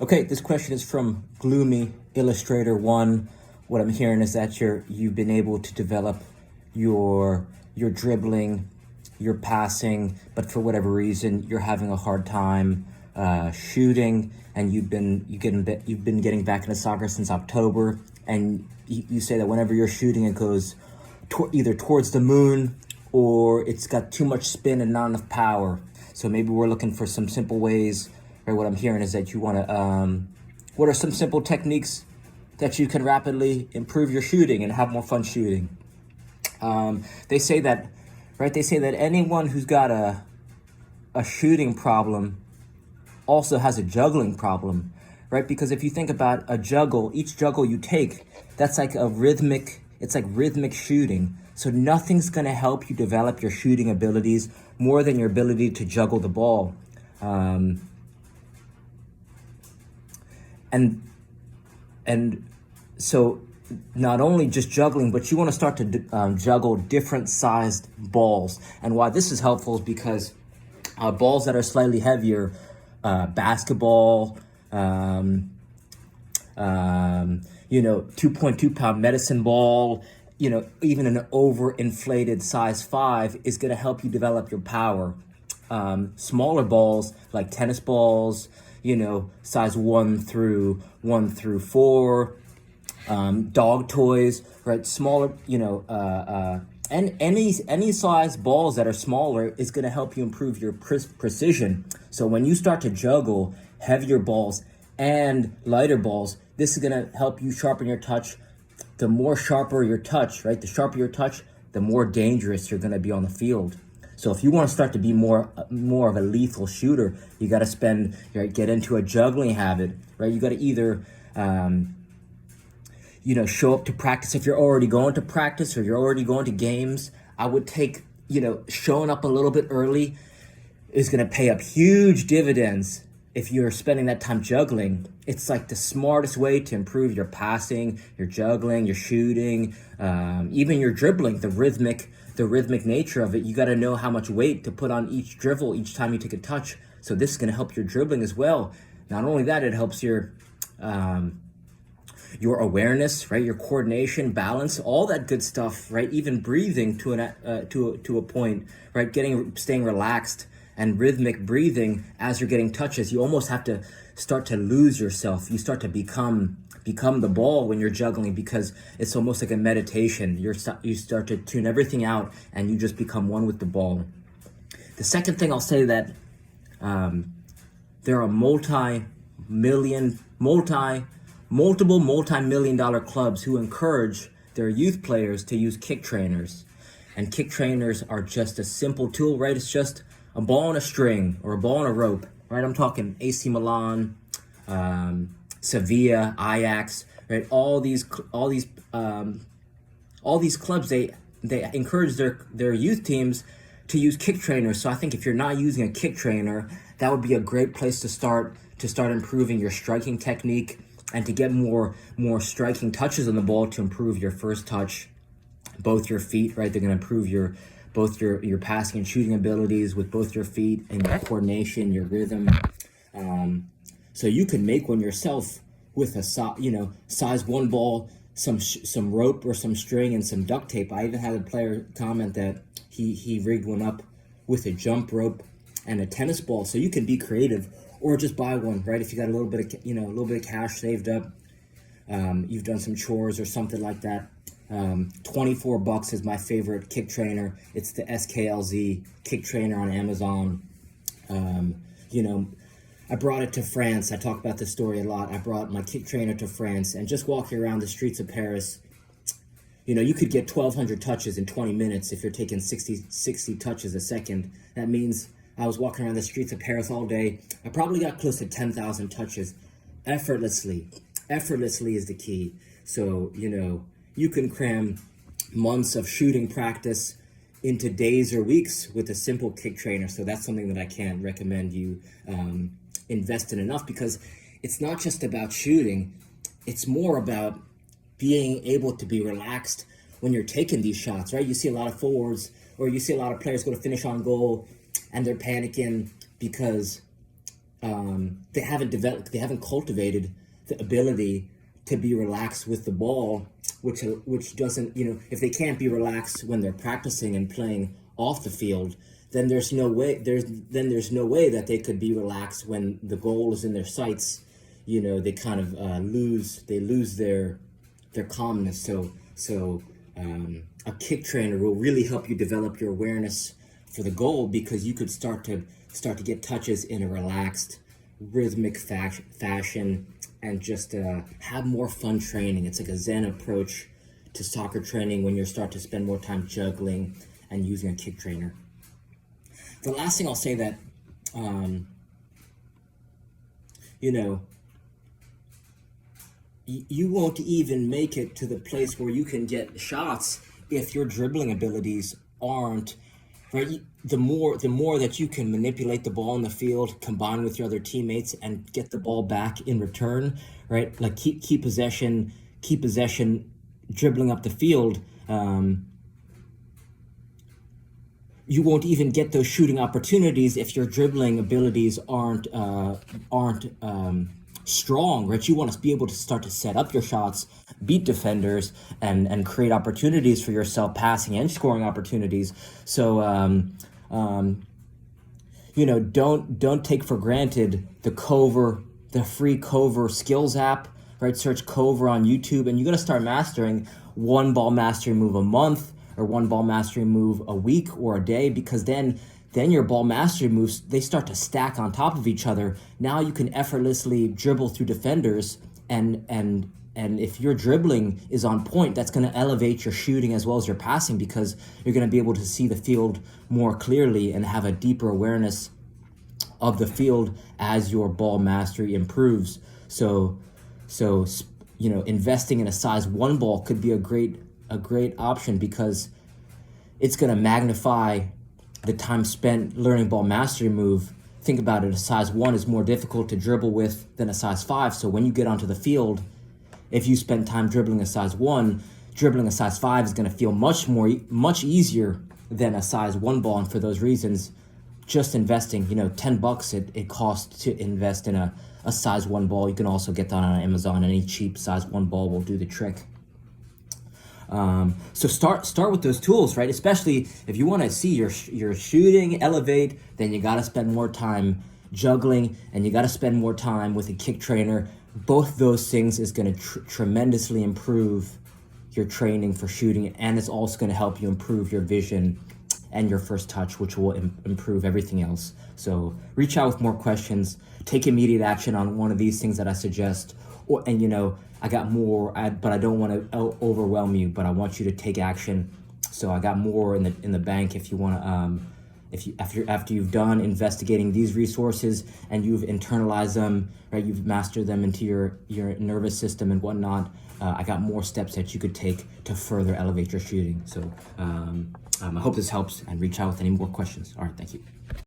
Okay, this question is from Gloomy Illustrator 1. What I'm hearing is that you've been able to develop your dribbling, your passing, but for whatever reason you're having a hard time shooting, and you've been getting back into soccer since October, and you say that whenever you're shooting it goes either towards the moon or it's got too much spin and not enough power. So maybe we're looking for some simple ways. Or what I'm hearing is that you want to, what are some simple techniques that you can rapidly improve your shooting and have more fun shooting? They say that, right? They say that anyone who's got a shooting problem also has a juggling problem, right? Because if you think about a juggle, each juggle you take, that's like it's like rhythmic shooting. So nothing's going to help you develop your shooting abilities more than your ability to juggle the ball. And so not only just juggling, but you want to start to juggle different sized balls. And why this is helpful is because balls that are slightly heavier, basketball, 2.2 pound medicine ball, even an overinflated size 5 is going to help you develop your power. Smaller balls like tennis balls, size 1 through 4, dog toys, right? Smaller, and any size balls that are smaller is going to help you improve your precision. So when you start to juggle heavier balls and lighter balls, this is going to help you sharpen your touch. The more sharper your touch, right? The sharper your touch, the more dangerous you're going to be on the field. So if you want to start to be more of a lethal shooter, you got to get into a juggling habit, right? You got to either, show up to practice. If you're already going to practice or you're already going to games, I would take, showing up a little bit early is going to pay up huge dividends. If you're spending that time juggling, it's like the smartest way to improve your passing, your juggling, your shooting, even your dribbling, the rhythmic nature of it. You got to know how much weight to put on each dribble each time you take a touch. So this is going to help your dribbling as well. Not only that, it helps your awareness, right? Your coordination, balance, all that good stuff, right? Even breathing to a point, right? Staying relaxed and rhythmic breathing as you're getting touches. You almost have to start to lose yourself. You start to become the ball when you're juggling, because it's almost like a meditation. You start to tune everything out and you just become one with the ball. The second thing I'll say that there are multi-million-dollar clubs who encourage their youth players to use kick trainers. And kick trainers are just a simple tool, right? It's just a ball and a string or a ball and a rope, right? I'm talking AC Milan, Sevilla, Ajax, right? All these clubs, they encourage their youth teams to use kick trainers. So I think if you're not using a kick trainer, that would be a great place to start improving your striking technique and to get more striking touches on the ball to improve your first touch, both your feet, right? They're going to improve your passing and shooting abilities with both your feet and your coordination, your rhythm. So you can make one yourself with a size 1 ball, some rope or some string and some duct tape. I even had a player comment that he rigged one up with a jump rope and a tennis ball. So you can be creative, or just buy one, right? If you got a little bit of cash saved up, you've done some chores or something like that. $24 is my favorite kick trainer. It's the SKLZ kick trainer on Amazon. I brought it to France. I talk about this story a lot. I brought my kick trainer to France, and just walking around the streets of Paris, you could get 1,200 touches in 20 minutes if you're taking 60 touches a second. That means I was walking around the streets of Paris all day. I probably got close to 10,000 touches effortlessly. Effortlessly is the key. So, you can cram months of shooting practice into days or weeks with a simple kick trainer. So that's something that I can't recommend you invest in enough, because it's not just about shooting. It's more about being able to be relaxed when you're taking these shots, right? You see a lot of forwards, or you see a lot of players go to finish on goal and they're panicking because they haven't cultivated the ability to be relaxed with the ball, which doesn't, if they can't be relaxed when they're practicing and playing off the field, then there's no way that they could be relaxed when the goal is in their sights. They kind of lose their calmness. So a kick trainer will really help you develop your awareness for the goal, because you could start to get touches in a relaxed, rhythmic fashion, and just have more fun training. It's like a Zen approach to soccer training when you start to spend more time juggling and using a kick trainer. The last thing I'll say that, you won't even make it to the place where you can get shots if your dribbling abilities aren't right. The more that you can manipulate the ball in the field, combine with your other teammates, and get the ball back in return, right? Like keep possession, dribbling up the field. You won't even get those shooting opportunities if your dribbling abilities aren't strong, right? You want to be able to start to set up your shots, beat defenders, and create opportunities for yourself, passing and scoring opportunities. So don't take for granted the free Cover skills app, right? Search Cover on YouTube, and you're gonna start mastering one ball mastery move a month, or one ball mastery move a week or a day, because then your ball mastery moves, they start to stack on top of each other. Now you can effortlessly dribble through defenders, and if your dribbling is on point, that's going to elevate your shooting as well as your passing, because you're going to be able to see the field more clearly and have a deeper awareness of the field as your ball mastery improves. So investing in a size 1 ball could be a great option, because it's going to magnify the time spent learning ball mastery move. Think about it, a size 1 is more difficult to dribble with than a size 5. So when you get onto the field, if you spend time dribbling a size 1, dribbling a size 5 is going to feel much easier than a size 1 ball. And for those reasons, just investing, $10 it costs to invest in a size 1 ball. You can also get that on Amazon. Any cheap size 1 ball will do the trick. So start with those tools, right? Especially if you want to see your shooting elevate, then you got to spend more time juggling, and you got to spend more time with a kick trainer. Both those things is going to tremendously improve your training for shooting, and it's also going to help you improve your vision and your first touch, which will improve everything else. So reach out with more questions, take immediate action on one of these things that I suggest, I got more, but I don't want to overwhelm you, but I want you to take action. So I got more in the bank if you want to, after you've done investigating these resources and you've internalized them, right? You've mastered them into your nervous system and whatnot. I got more steps that you could take to further elevate your shooting. So I hope this helps, and reach out with any more questions. All right, thank you.